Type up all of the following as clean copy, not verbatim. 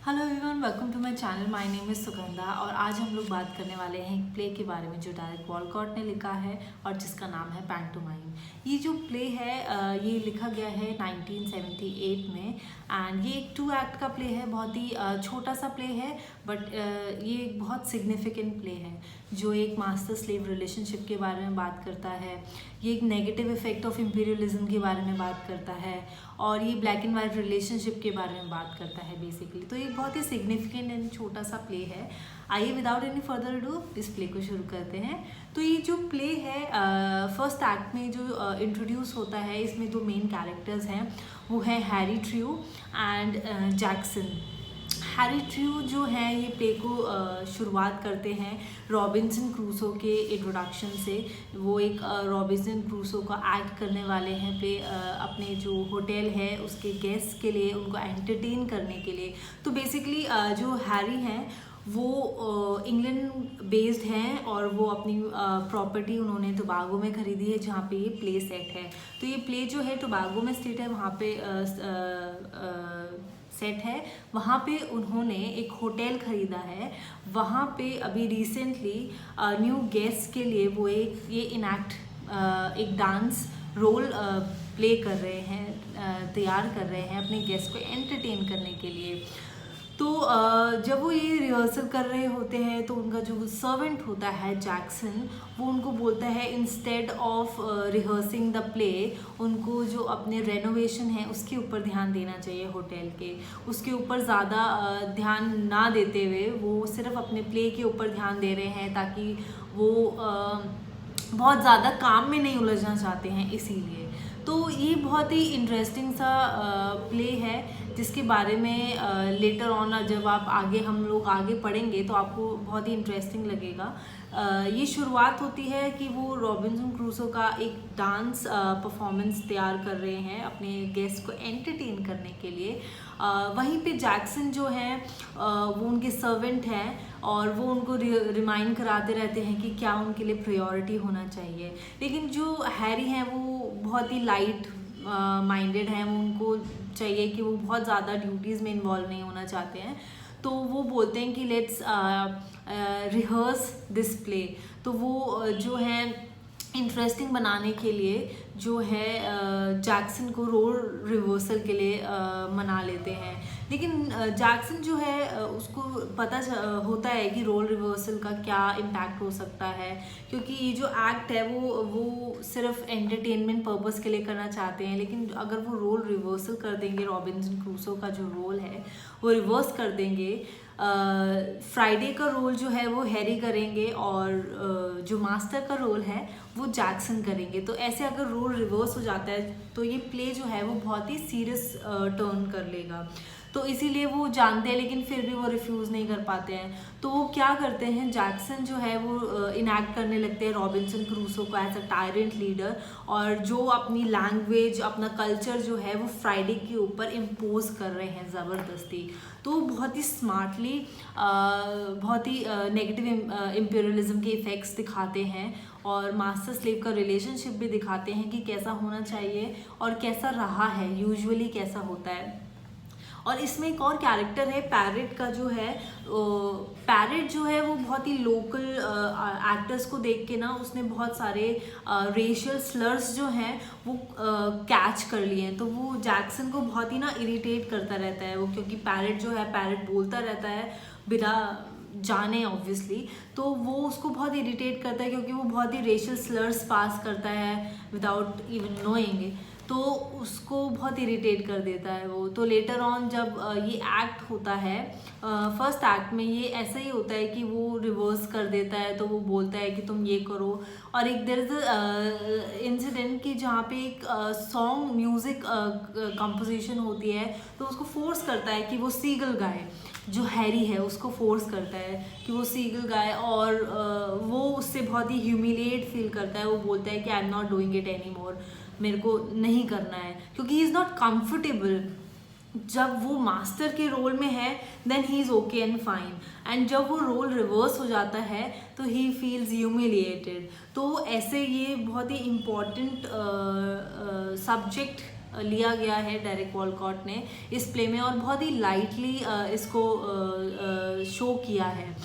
Hello everyone, welcome to my channel. My name is Sugandha और आज हम लोग बात करने वाले हैं एक प्ले के बारे में जो डायरेक्ट वॉलकॉट ने लिखा है और जिसका नाम है पैंटोमाइम। ये जो प्ले है ये लिखा गया है 1978 में एंड ये एक 2 एक्ट का प्ले है। बहुत ही छोटा सा प्ले है बट ये एक बहुत सिग्निफिकेंट प्ले है जो एक मास्टर स्लेव रिलेशनशिप के बारे में बात करता है। ये एक नेगेटिव इफेक्ट ऑफ इम्पीरियलिज्म के बारे में बात करता है और ये ब्लैक एंड वाइट रिलेशनशिप के बारे में बात करता है बेसिकली। तो ये बहुत ही सिग्निफिकेंट एंड छोटा सा प्ले है। आइए विदाउट एनी फर्दर डू इस प्ले को शुरू करते हैं। तो ये जो प्ले है फर्स्ट एक्ट में जो इंट्रोड्यूस होता है, इसमें दो मेन कैरेक्टर्स हैं, वो है Harry true and Jackson. Harry true जो है ये प्ले को शुरुआत करते हैं रॉबिन्सन क्रूसो के इंट्रोडक्शन से। वो एक रॉबिन्सन क्रूसो का एक्ट करने वाले हैं प्ले अपने जो होटल है उसके गेस्ट के लिए, उनको एंटरटेन करने के लिए। तो बेसिकली जो हैरी हैं वो इंग्लैंड बेस्ड हैं और वो अपनी प्रॉपर्टी उन्होंने टोबागो में ख़रीदी है जहाँ पे ये प्ले सेट है। तो ये प्ले जो है टोबागो में स्टेट है, वहाँ पे सेट है। वहाँ पे उन्होंने एक होटल ख़रीदा है। वहाँ पे अभी रिसेंटली न्यू गेस्ट के लिए वो ये इनैक्ट एक डांस रोल प्ले कर रहे हैं, तैयार कर रहे हैं अपने गेस्ट को एंटरटेन करने के लिए। तो जब वो ये रिहर्सल कर रहे होते हैं तो उनका जो सर्वेंट होता है जैक्सन, वो उनको बोलता है instead of rehearsing the play, उनको जो अपने रेनोवेशन है उसके ऊपर ध्यान देना चाहिए होटल के। उसके ऊपर ज़्यादा ध्यान ना देते हुए वो सिर्फ अपने प्ले के ऊपर ध्यान दे रहे हैं ताकि वो बहुत ज़्यादा काम में नहीं उलझना चाहते हैं, इसीलिए। तो ये बहुत ही इंटरेस्टिंग सा प्ले है जिसके बारे में लेटर ऑन जब आप हम लोग आगे पढ़ेंगे तो आपको बहुत ही इंटरेस्टिंग लगेगा। ये शुरुआत होती है कि वो रॉबिन्सन क्रूसो का एक डांस परफॉर्मेंस तैयार कर रहे हैं अपने गेस्ट को एंटरटेन करने के लिए। वहीं पे जैक्सन जो हैं वो उनके सर्वेंट हैं और वो उनको रिमाइंड कराते रहते हैं कि क्या उनके लिए प्रायोरिटी होना चाहिए। लेकिन जो हैरी हैं वो बहुत ही लाइट माइंडेड हैं, उनको चाहिए कि वो बहुत ज़्यादा ड्यूटीज़ में इन्वॉल्व नहीं होना चाहते हैं। तो वो बोलते हैं कि लेट्स रिहर्स दिस प्ले। तो वो जो है इंटरेस्टिंग बनाने के लिए जो है जैक्सन को रोल रिवर्सल के लिए मना लेते हैं। लेकिन जैक्सन जो है उसको पता होता है कि रोल रिवर्सल का क्या इम्पैक्ट हो सकता है, क्योंकि ये जो एक्ट है वो सिर्फ एंटरटेनमेंट पर्पस के लिए करना चाहते हैं। लेकिन अगर वो रोल रिवर्सल कर देंगे, रॉबिन्सन क्रूसो का जो रोल है वो रिवर्स कर देंगे, फ्राइडे का रोल जो है वो हैरी करेंगे और जो मास्टर का रोल है वो जैक्सन करेंगे। तो ऐसे अगर रोल रिवर्स हो जाता है तो ये प्ले जो है वो बहुत ही सीरियस टर्न कर लेगा। तो इसीलिए वो जानते हैं लेकिन फिर भी वो रिफ्यूज़ नहीं कर पाते हैं। तो वो क्या करते हैं, जैक्सन जो है वो इनैक्ट करने लगते हैं रॉबिन्सन क्रूसो को एज अ टायरेंट लीडर, और जो अपनी लैंग्वेज, अपना कल्चर जो है वो फ्राइडे के ऊपर इम्पोज कर रहे हैं ज़बरदस्ती। तो बहुत ही स्मार्टली बहुत ही नेगेटिव इम्पीरियलिज्म के इफ़ेक्ट्स दिखाते हैं और मास्टर स्लेव का रिलेशनशिप भी दिखाते हैं कि कैसा होना चाहिए और कैसा रहा है, यूजुअली कैसा होता है। और इसमें एक और कैरेक्टर है पैरेट का जो है, पैरेट जो है वो बहुत ही लोकल एक्टर्स को देख के ना उसने बहुत सारे रेशियल स्लर्स जो हैं वो कैच कर लिए हैं। तो वो जैक्सन को बहुत ही ना इरिटेट करता रहता है वो, क्योंकि पैरेट जो है पैरेट बोलता रहता है बिना जाने ऑब्वियसली। तो वो उसको बहुत इरिटेट करता है क्योंकि वो बहुत ही रेशियल स्लर्स पास करता है विदाउट इवन नोइंग, तो उसको बहुत इरिटेट कर देता है वो। तो लेटर ऑन जब ये एक्ट होता है फर्स्ट एक्ट में, ये ऐसा ही होता है कि वो रिवर्स कर देता है। तो वो बोलता है कि तुम ये करो, और एक देयर इज इंसिडेंट कि जहाँ पे एक सॉन्ग म्यूज़िक कंपोजिशन होती है तो उसको फोर्स करता है कि वो सीगल गाए। जो हैरी है उसको फोर्स करता है कि वो सीगल गाए और वो उससे बहुत ही ह्यूमिलिएट फील करता है। वो बोलता है कि I am not doing it any more, मेरे को नहीं करना है, क्योंकि ही इज़ नॉट कंफर्टेबल। जब वो मास्टर के रोल में है then he is okay and fine, and जब वो रोल रिवर्स हो जाता है तो ही फील्स ह्यूमिलिएटेड। तो ऐसे ये बहुत ही इम्पॉर्टेंट सब्जेक्ट लिया गया है डेरेक वॉलकॉट ने इस प्ले में, और बहुत ही लाइटली इसको शो किया है।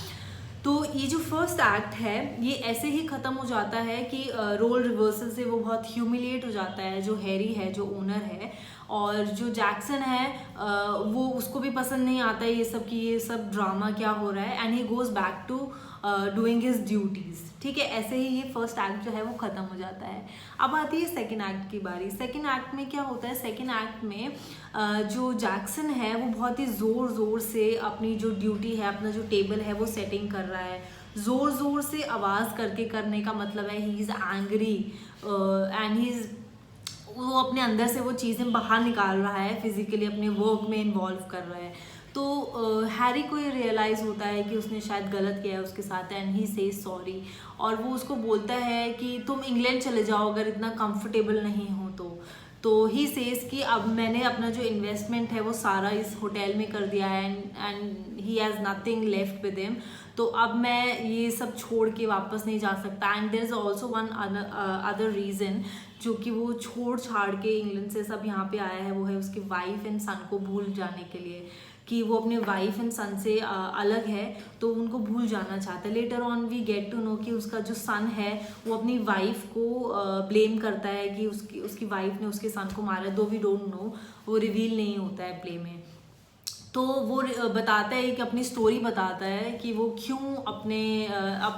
तो ये जो फर्स्ट एक्ट है ये ऐसे ही ख़त्म हो जाता है कि रोल रिवर्सल से वो बहुत ह्यूमिलिएट हो जाता है, जो हैरी है, जो ओनर है, और जो जैक्सन है वो उसको भी पसंद नहीं आता है ये सब कि ये सब ड्रामा क्या हो रहा है, and he goes back to doing his duties. ठीक है, ऐसे ही ये फर्स्ट एक्ट जो है वो ख़त्म हो जाता है। अब आती है सेकेंड एक्ट की बारी। सेकेंड एक्ट में क्या होता है, सेकेंड एक्ट में जो जैक्सन है वो बहुत ही ज़ोर ज़ोर से अपनी जो ड्यूटी है, अपना जो टेबल है वो सेटिंग कर रहा है। ज़ोर ज़ोर से आवाज़ करके करने का मतलब है he is angry and he is, वो अपने अंदर से वो चीज़ें बाहर निकाल रहा है, फिजिकली अपने वर्क में इन्वॉल्व कर रहा है। तो हैरी को ये रियलाइज़ होता है कि उसने शायद गलत किया है उसके साथ, एंड ही सेज सॉरी, और वो उसको बोलता है कि तुम इंग्लैंड चले जाओ अगर इतना कंफर्टेबल नहीं हो तो ही सेज कि अब मैंने अपना जो इन्वेस्टमेंट है वो सारा इस होटल में कर दिया है, and he has nothing left with him, तो अब मैं ये सब छोड़ के वापस नहीं जा सकता। And there is also one other reason जो कि वो छोड़ छाड़ के इंग्लैंड से सब यहाँ पे आया है, वो है उसकी वाइफ एंड सन को भूल जाने के लिए, कि वो अपने वाइफ एंड सन से अलग है तो उनको भूल जाना चाहता है। Later on we get to know कि उसका जो सन है वो अपनी वाइफ को ब्लेम करता है कि उसकी वाइफ ने उसके सन को मारा, दो वी डोंट नो, वो रिवील नहीं होता है प्ले में। तो वो बताता है कि अपनी स्टोरी बताता है कि वो क्यों अपने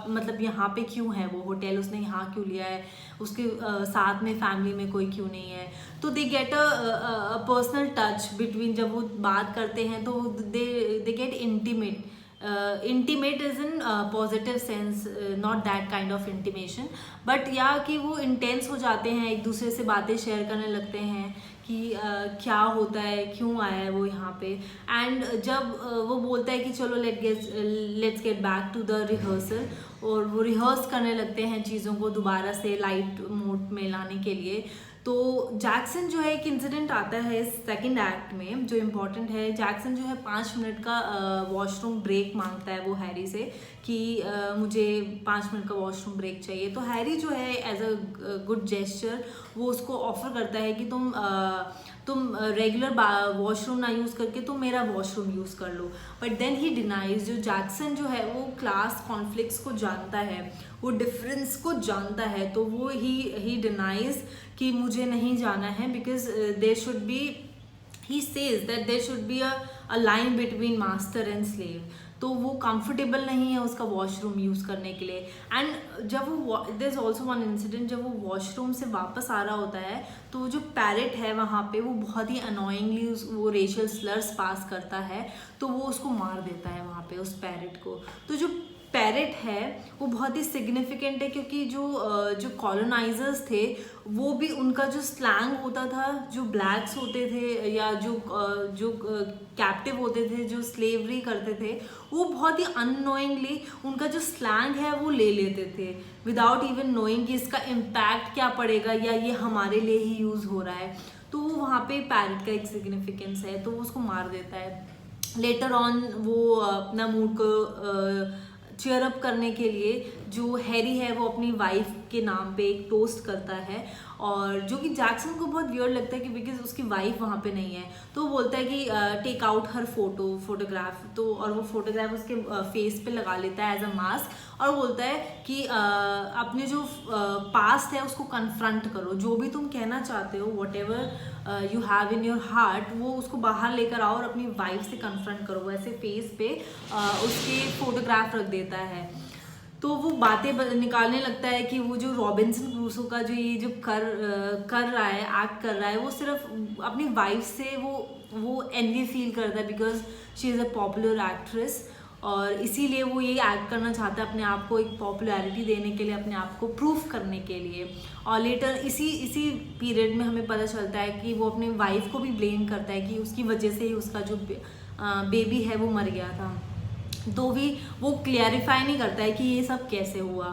मतलब यहाँ पे क्यों है, वो होटल उसने यहाँ क्यों लिया है, उसके साथ में फैमिली में कोई क्यों नहीं है। तो they get a personal touch between, जब वो बात करते हैं तो they get intimate. Intimate is in positive sense, not that kind of intimation, but या कि वो इंटेंस हो जाते हैं, एक दूसरे से बातें शेयर करने लगते हैं कि क्या होता है, क्यों आया है वो यहाँ पे। एंड जब वो बोलता है कि चलो let's get back to the rehearsal, और वो रिहर्स करने लगते हैं चीज़ों को दोबारा से लाइट मोड में लाने के लिए। तो जैक्सन जो है, एक इंसिडेंट आता है सेकंड एक्ट में जो इम्पोर्टेंट है। जैक्सन जो है 5 मिनट का वॉशरूम ब्रेक मांगता है वो हैरी से कि मुझे 5 मिनट का वॉशरूम ब्रेक चाहिए। तो हैरी जो है एज अ गुड जेस्चर वो उसको ऑफर करता है कि तुम रेगुलर वॉशरूम ना यूज़ करके तुम मेरा वॉशरूम यूज़ कर लो। बट देन ही डिनाइज, जो जैक्सन जो है वो क्लास कॉन्फ्लिक्ट्स को जानता है, वो डिफरेंस को जानता है, तो वो ही डिनाइज कि मुझे नहीं जाना है, because there should be, he says that there should be a line between master and slave. तो वो कंफर्टेबल नहीं है उसका वॉशरूम यूज़ करने के लिए। एंड जब वो there is also one incident, जब वो वॉशरूम से वापस आ रहा होता है तो जो पैरेट है वहाँ पे वो बहुत ही अनोइंगली वो रेशियल स्लर्स पास करता है, तो वो उसको मार देता है वहाँ पे उस पैरेट को। तो जो पैरेट है वो बहुत ही सिग्निफिकेंट है, क्योंकि जो कॉलोनाइजर्स थे वो भी, उनका जो स्लैंग होता था, जो ब्लैक्स होते थे या जो कैप्टिव होते थे, जो स्लेवरी करते थे, वो बहुत ही अननोइंगली उनका जो स्लैंग है वो ले लेते थे विदाउट इवन नोइंग कि इसका इम्पैक्ट क्या पड़ेगा या ये हमारे लिए ही यूज़ हो रहा है। तो वो वहाँ पे पैरेट का एक सिग्निफिकेंस है, तो वो उसको मार देता है। लेटर ऑन वो अपना मूड को चीयर अप करने के लिए जो हैरी है वो अपनी वाइफ के नाम पे एक टोस्ट करता है, और जो कि जैक्सन को बहुत वियर्ड लगता है कि बिकॉज उसकी वाइफ वहाँ पे नहीं है। तो वो बोलता है कि टेक आउट हर फोटोग्राफ, तो और वो फोटोग्राफ उसके फेस पे लगा लेता है एज अ मास्क, और बोलता है कि अपने जो पास्ट है उसको कन्फ्रंट करो, जो भी तुम कहना चाहते हो, what ever you have in your heart, वो उसको बाहर लेकर आओ और अपनी वाइफ से कन्फ्रंट करो। वैसे फेस पे उसके फोटोग्राफ रख देता है। तो वो बातें निकालने लगता है कि वो जो रॉबिन्सन क्रूसो का जो ये जो कर रहा है, एक्ट कर रहा है, वो सिर्फ अपनी वाइफ से वो एनवी फील करता है because she is a popular actress, और इसीलिए वो ये एक्ट करना चाहता है अपने आप को एक पॉपुलैरिटी देने के लिए, अपने आप को प्रूफ करने के लिए। और लेटर इसी पीरियड में हमें पता चलता है कि वो अपने वाइफ को भी ब्लेम करता है कि उसकी वजह से ही उसका जो बेबी है वो मर गया था। तो भी वो क्लियरिफाई नहीं करता है कि ये सब कैसे हुआ।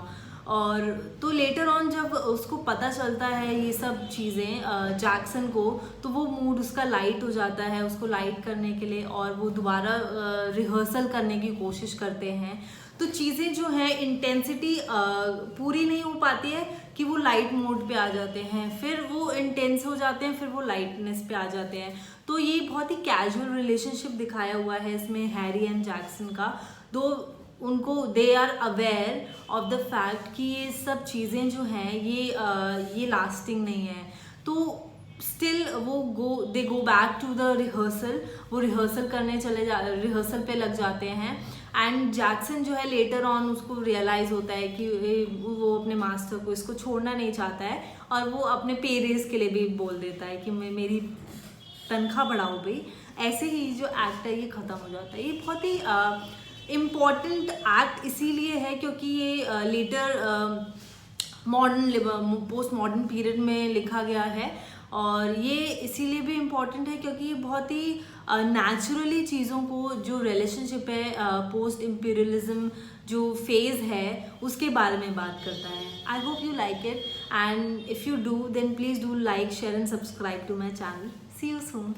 और तो लेटर ऑन जब उसको पता चलता है ये सब चीज़ें जैक्सन को, तो वो मूड उसका लाइट हो जाता है उसको लाइट करने के लिए, और वो दोबारा रिहर्सल करने की कोशिश करते हैं। तो चीज़ें जो है इंटेंसिटी पूरी नहीं हो पाती है कि वो लाइट मोड पे आ जाते हैं, फिर वो इंटेंस हो जाते हैं, फिर वो लाइटनेस पे आ जाते हैं। तो ये बहुत ही कैजुअल रिलेशनशिप दिखाया हुआ है इसमें हैरी एंड जैक्सन का। दो उनको they are aware of the fact कि ये सब चीज़ें जो हैं ये लास्टिंग नहीं है, तो स्टिल वो they go back to the rehearsal, वो रिहर्सल करने रिहर्सल पे लग जाते हैं। एंड जैक्सन जो है लेटर ऑन उसको रियलाइज़ होता है कि वो अपने मास्टर को इसको छोड़ना नहीं चाहता है, और वो अपने पे रेस के लिए भी बोल देता है कि मेरी तनख्वाह बढ़ाओ भाई। ऐसे ही जो एक्ट है ये ख़त्म हो जाता है। ये बहुत ही इम्पॉर्टेंट एक्ट इसीलिए है क्योंकि ये later modern post modern period में लिखा गया है, और ये इसीलिए भी इम्पॉर्टेंट है क्योंकि ये बहुत ही नेचुरली चीज़ों को, जो रिलेशनशिप है पोस्ट इम्पीरियलिज्म जो फेज़ है उसके बारे में बात करता है। I hope you like it, and if you do then please do like, share and subscribe to my channel. See you soon.